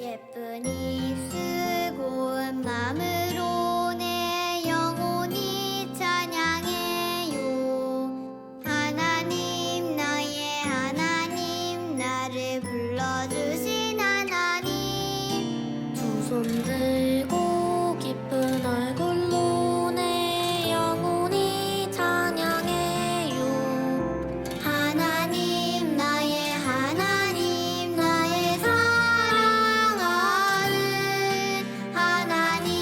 예쁜 입술 마음으로 내 영혼이 찬양해요. 하나님 나의 하나님 나를 불러주신 하나님 두 손 들고 기쁜 얼굴로 내 영혼이 찬양해요. 하나님 나의 하나님 나의 사랑하는 하나님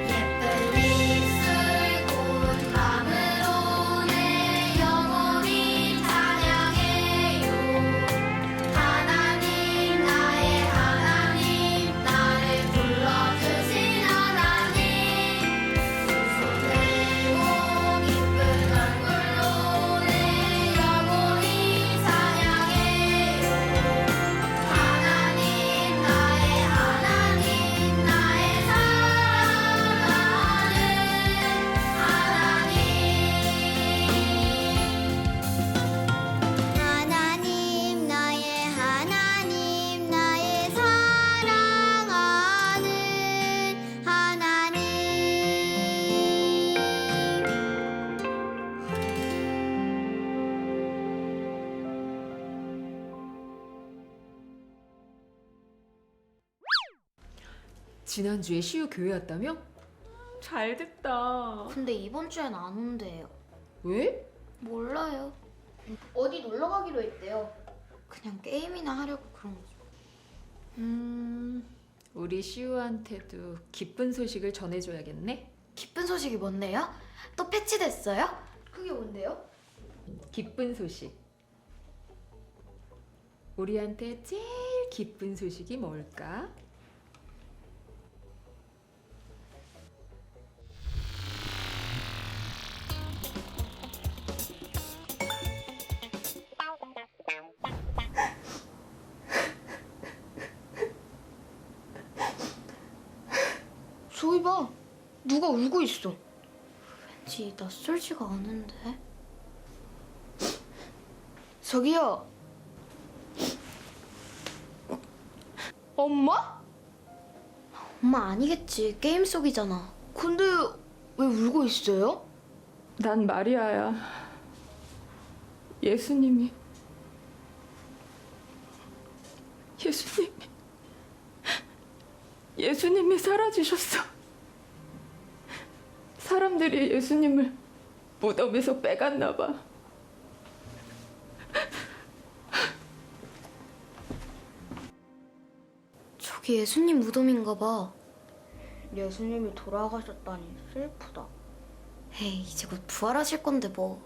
예쁜 입술 고운 마음으로 내 영혼이 찬양해요. 하나님 나의 하나님 나를 불러주신 하나님 두 손 들고 기쁜 얼굴로 내 영혼이 찬양해요. 하나님 나의 하나님 나의 사랑하는 하나님 하나님 나의 하나님 나의 사랑하는 하나님 지난주에 시우 교회였다며? 잘 됐다. 근데 이번 주엔 안 온대요. 왜? 몰라요. 어디 놀러 가기로 했대요. 그냥 게임이나 하려고 그런 거죠. 우리 시우한테도 기쁜 소식을 전해줘야겠네? 기쁜 소식이 뭔데요? 또 패치됐어요? 그게 뭔데요? 기쁜 소식. 우리한테 제일 기쁜 소식이 뭘까? 저기 봐. 누가 울고 있어. 왠지 낯설지가 않은데. 저기요. 엄마? 엄마 아니겠지. 게임 속이잖아. 근데 왜 울고 있어요? 난 마리아야. 예수님이 사라지셨어. 사람들이 예수님을 무덤에서 빼갔나 봐. 저기 예수님 무덤인가 봐. 예수님이 돌아가셨다니 슬프다. 에이, 이제 곧 부활하실 건데 뭐.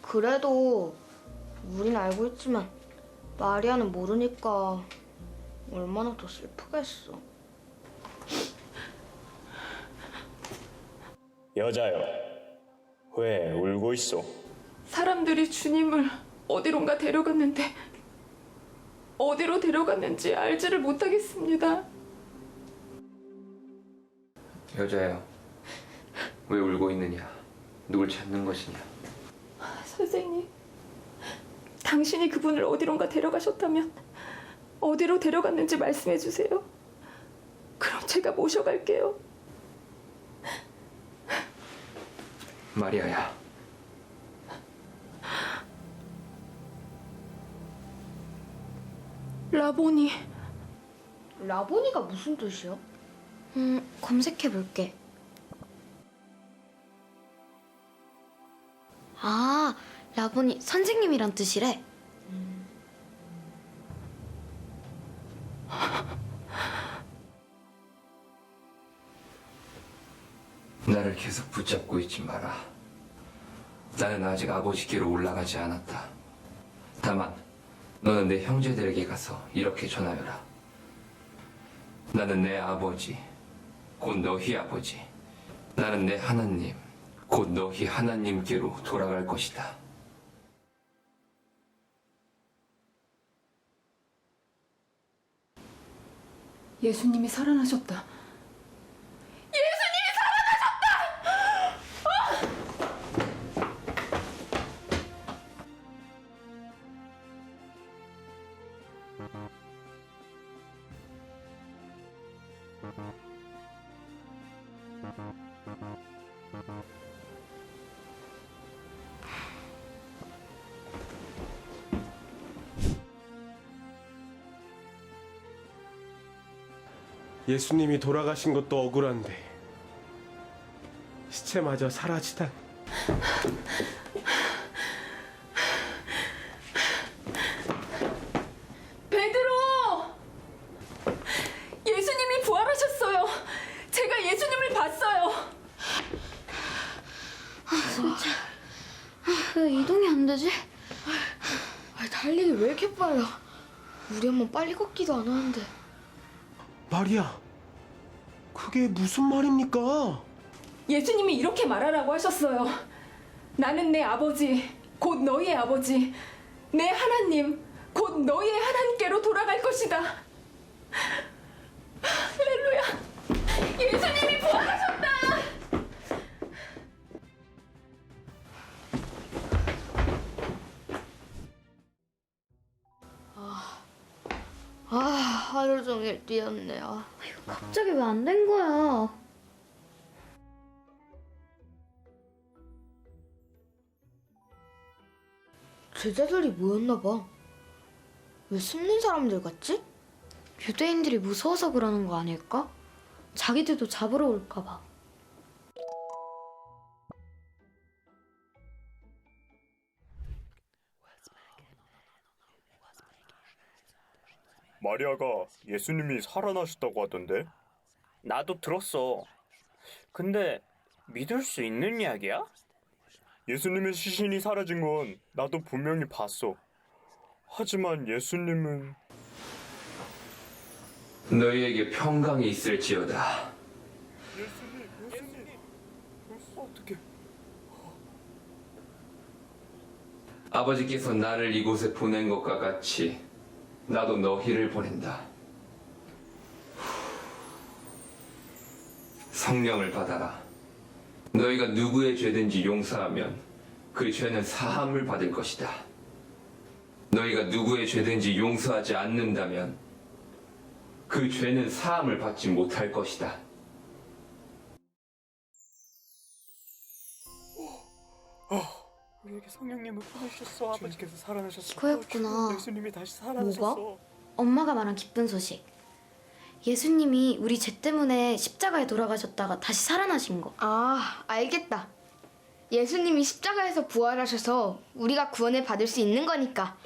그래도 우린 알고 있지만 마리아는 모르니까 얼마나 더 슬프겠어. 여자여, 왜 울고 있어? 사람들이 주님을 어디론가 데려갔는데 어디로 데려갔는지 알지를 못하겠습니다. 여자여, 왜 울고 있느냐? 누굴 찾는 것이냐? 선생님, 당신이 그분을 어디론가 데려가셨다면 어디로 데려갔는지 말씀해 주세요. 그럼 제가 모셔갈게요. 마리아야, 라보니. 라보니가 무슨 뜻이야? 검색해볼게. 아, 라보니 선생님이란 뜻이래. 나를 계속 붙잡고 있지 마라. 나는 아직 아버지께로 올라가지 않았다. 다만 너는 내 형제들에게 가서 이렇게 전하여라. 나는 내 아버지, 곧 너희 아버지. 나는 내 하나님, 곧 너희 하나님께로 돌아갈 것이다. 예수님이 살아나셨다. 예수님이 돌아가신 것도 억울한데 시체마저 사라지다니. 베드로! 예수님이 부활하셨어요. 제가 예수님을 봤어요. 왜 이동이 안 되지? 달리기 왜 이렇게 빨라? 우리 엄마 빨리 걷기도 안 하는데. 마리아, 그게 무슨 말입니까? 예수님이 이렇게 말하라고 하셨어요. 나는 내 아버지, 곧 너희의 아버지, 내 하나님, 곧 너희의 하나님께로 돌아갈 것이다. 할렐루야! 예수님이 부활하셨다! 하루 종일 뛰었네. 이거 갑자기 왜 안 된 거야? 제자들이 모였나 봐. 왜 숨는 사람들 같지? 유대인들이 무서워서 그러는 거 아닐까? 자기들도 잡으러 올까 봐. 마리아가 예수님이 살아나셨다고 하던데? 나도 들었어. 근데 믿을 수 있는 이야기야? 예수님의 시신이 사라진 건 나도 분명히 봤어. 하지만 예수님은 너희에게 평강이 있을지어다. 예수님, 어떻게? 아버지께서 나를 이곳에 보낸 것과 같이 나도 너희를 보낸다. 성령을 받아라. 너희가 누구의 죄든지 용서하면 그 죄는 사함을 받을 것이다. 너희가 누구의 죄든지 용서하지 않는다면 그 죄는 사함을 받지 못할 것이다. 우리에게 성령님을 보내주셨어. 아버지께서 살아나셨어. 이거였구나. 예수님이 다시 살아나셨어. 엄마가 말한 기쁜 소식. 예수님이 우리 죄 때문에 십자가에 돌아가셨다가 다시 살아나신 거. 아, 알겠다. 예수님이 십자가에서 부활하셔서 우리가 구원을 받을 수 있는 거니까.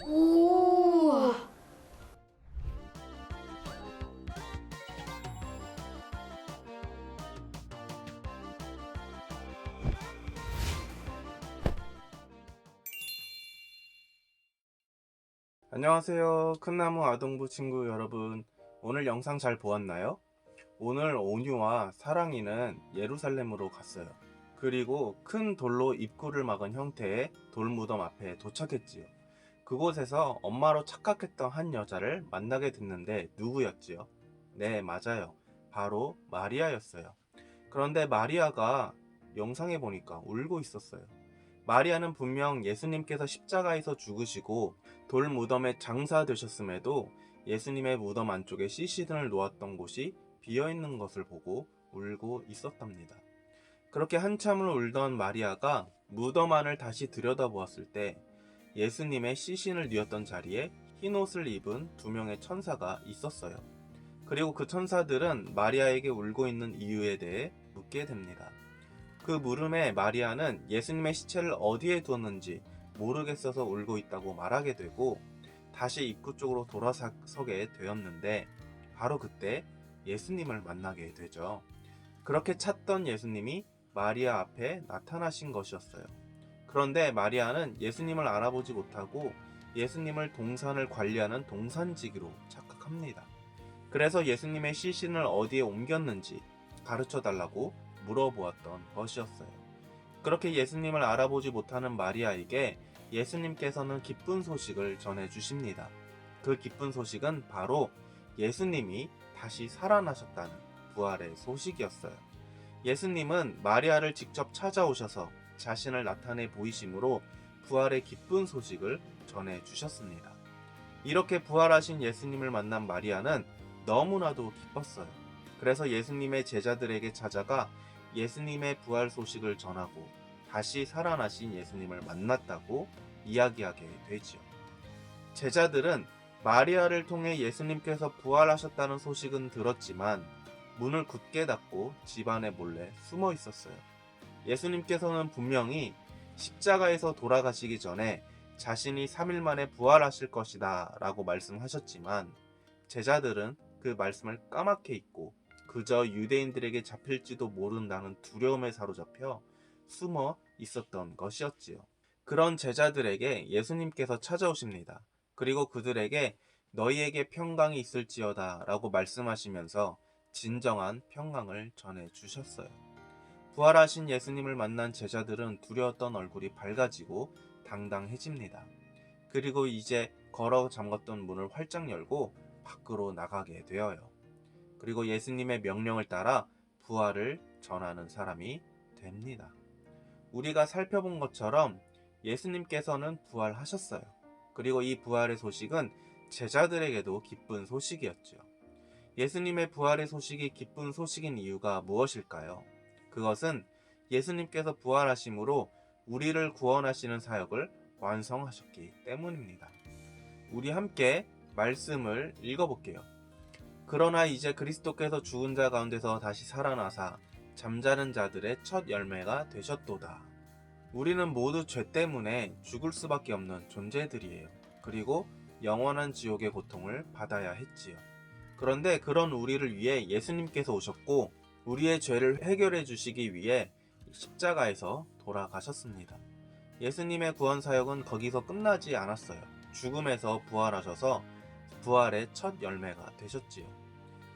오. 안녕하세요. 큰나무 아동부 친구 여러분. 오늘 영상 잘 보았나요? 오늘 온유와 사랑이는 예루살렘으로 갔어요. 그리고 큰 돌로 입구를 막은 형태의 돌무덤 앞에 도착했지요. 그곳에서 엄마로 착각했던 한 여자를 만나게 됐는데 누구였지요? 네, 맞아요. 바로 마리아였어요. 그런데 마리아가 영상에 보니까 울고 있었어요. 마리아는 분명 예수님께서 십자가에서 죽으시고 돌 무덤에 장사되셨음에도 예수님의 무덤 안쪽에 시신을 놓았던 곳이 비어있는 것을 보고 울고 있었답니다. 그렇게 한참을 울던 마리아가 무덤 안을 다시 들여다보았을 때 예수님의 시신을 뉘었던 자리에 흰 옷을 입은 두 명의 천사가 있었어요. 그리고 그 천사들은 마리아에게 울고 있는 이유에 대해 묻게 됩니다. 그 물음에 마리아는 예수님의 시체를 어디에 두었는지 모르겠어서 울고 있다고 말하게 되고 다시 입구 쪽으로 돌아서게 되었는데 바로 그때 예수님을 만나게 되죠. 그렇게 찾던 예수님이 마리아 앞에 나타나신 것이었어요. 그런데 마리아는 예수님을 알아보지 못하고 예수님을 동산을 관리하는 동산지기로 착각합니다. 그래서 예수님의 시신을 어디에 옮겼는지 가르쳐 달라고 물어보았던 것이었어요. 그렇게 예수님을 알아보지 못하는 마리아에게 예수님께서는 기쁜 소식을 전해 주십니다. 그 기쁜 소식은 바로 예수님이 다시 살아나셨다는 부활의 소식이었어요. 예수님은 마리아를 직접 찾아오셔서 자신을 나타내 보이심으로 부활의 기쁜 소식을 전해 주셨습니다. 이렇게 부활하신 예수님을 만난 마리아는 너무나도 기뻤어요. 그래서 예수님의 제자들에게 찾아가 예수님의 부활 소식을 전하고 다시 살아나신 예수님을 만났다고 이야기하게 되지요. 제자들은 마리아를 통해 예수님께서 부활하셨다는 소식은 들었지만 문을 굳게 닫고 집안에 몰래 숨어 있었어요. 예수님께서는 분명히 십자가에서 돌아가시기 전에 자신이 3일 만에 부활하실 것이다 라고 말씀하셨지만 제자들은 그 말씀을 까맣게 잊고 그저 유대인들에게 잡힐지도 모른다는 두려움에 사로잡혀 숨어 있었던 것이었지요. 그런 제자들에게 예수님께서 찾아오십니다. 그리고 그들에게 너희에게 평강이 있을지어다 라고 말씀하시면서 진정한 평강을 전해 주셨어요. 부활하신 예수님을 만난 제자들은 두려웠던 얼굴이 밝아지고 당당해집니다. 그리고 이제 걸어 잠갔던 문을 활짝 열고 밖으로 나가게 되어요. 그리고 예수님의 명령을 따라 부활을 전하는 사람이 됩니다. 우리가 살펴본 것처럼 예수님께서는 부활하셨어요. 그리고 이 부활의 소식은 제자들에게도 기쁜 소식이었죠. 예수님의 부활의 소식이 기쁜 소식인 이유가 무엇일까요? 그것은 예수님께서 부활하심으로 우리를 구원하시는 사역을 완성하셨기 때문입니다. 우리 함께 말씀을 읽어볼게요. 그러나 이제 그리스도께서 죽은 자 가운데서 다시 살아나사 잠자는 자들의 첫 열매가 되셨도다. 우리는 모두 죄 때문에 죽을 수밖에 없는 존재들이에요. 그리고 영원한 지옥의 고통을 받아야 했지요. 그런데 그런 우리를 위해 예수님께서 오셨고 우리의 죄를 해결해 주시기 위해 십자가에서 돌아가셨습니다. 예수님의 구원 사역은 거기서 끝나지 않았어요. 죽음에서 부활하셔서 부활의 첫 열매가 되셨지요.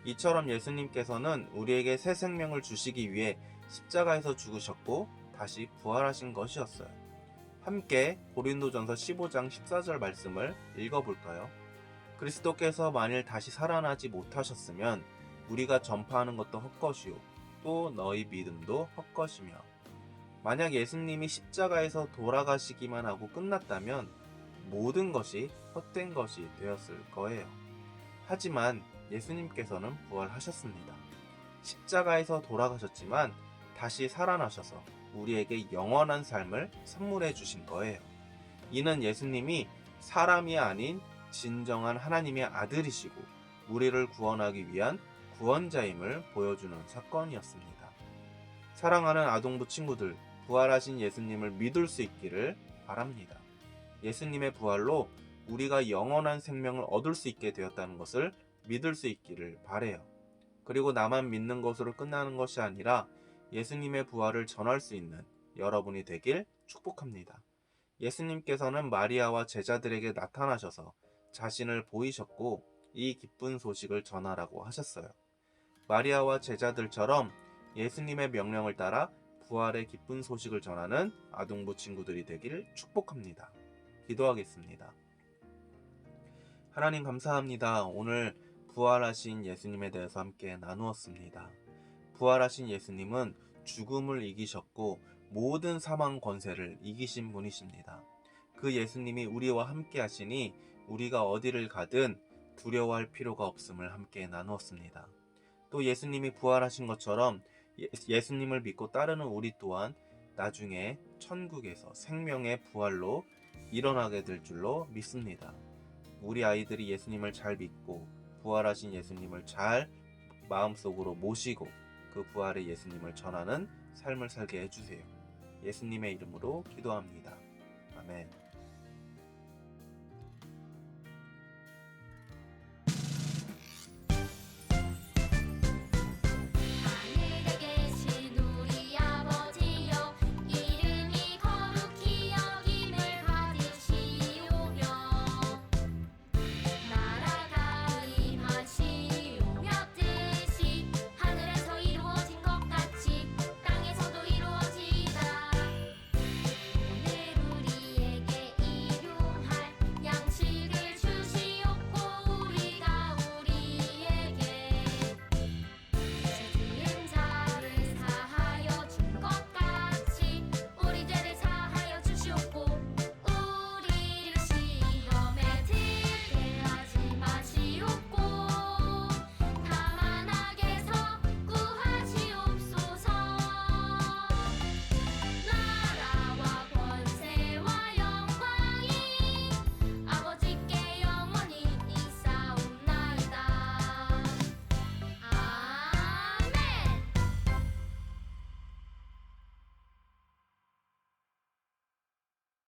이처럼 예수님께서는 우리에게 새 생명을 주시기 위해 십자가에서 죽으셨고 다시 부활하신 것이었어요. 함께 고린도전서 15장 14절 말씀을 읽어볼까요? 그리스도께서 만일 다시 살아나지 못하셨으면 우리가 전파하는 것도 헛것이요 또 너희 믿음도 헛것이며 만약 예수님이 십자가에서 돌아가시기만 하고 끝났다면 모든 것이 헛된 것이 되었을 거예요. 하지만 예수님께서는 부활하셨습니다. 십자가에서 돌아가셨지만 다시 살아나셔서 우리에게 영원한 삶을 선물해 주신 거예요. 이는 예수님이 사람이 아닌 진정한 하나님의 아들이시고 우리를 구원하기 위한 구원자임을 보여주는 사건이었습니다. 사랑하는 아동부 친구들, 부활하신 예수님을 믿을 수 있기를 바랍니다. 예수님의 부활로 우리가 영원한 생명을 얻을 수 있게 되었다는 것을 믿을 수 있기를 바래요. 그리고 나만 믿는 것으로 끝나는 것이 아니라 예수님의 부활을 전할 수 있는 여러분이 되길 축복합니다. 예수님께서는 마리아와 제자들에게 나타나셔서 자신을 보이셨고 이 기쁜 소식을 전하라고 하셨어요. 마리아와 제자들처럼 예수님의 명령을 따라 부활의 기쁜 소식을 전하는 아동부 친구들이 되기를 축복합니다. 기도하겠습니다. 하나님 감사합니다. 오늘 부활하신 예수님에 대해서 함께 나누었습니다. 부활하신 예수님은 죽음을 이기셨고 모든 사망 권세를 이기신 분이십니다. 그 예수님이 우리와 함께 하시니 우리가 어디를 가든 두려워할 필요가 없음을 함께 나누었습니다. 또 예수님이 부활하신 것처럼 예수님을 믿고 따르는 우리 또한 나중에 천국에서 생명의 부활로 일어나게 될 줄로 믿습니다. 우리 아이들이 예수님을 잘 믿고 부활하신 예수님을 잘 마음속으로 모시고 그 부활의 예수님을 전하는 삶을 살게 해주세요. 예수님의 이름으로 기도합니다. 아멘.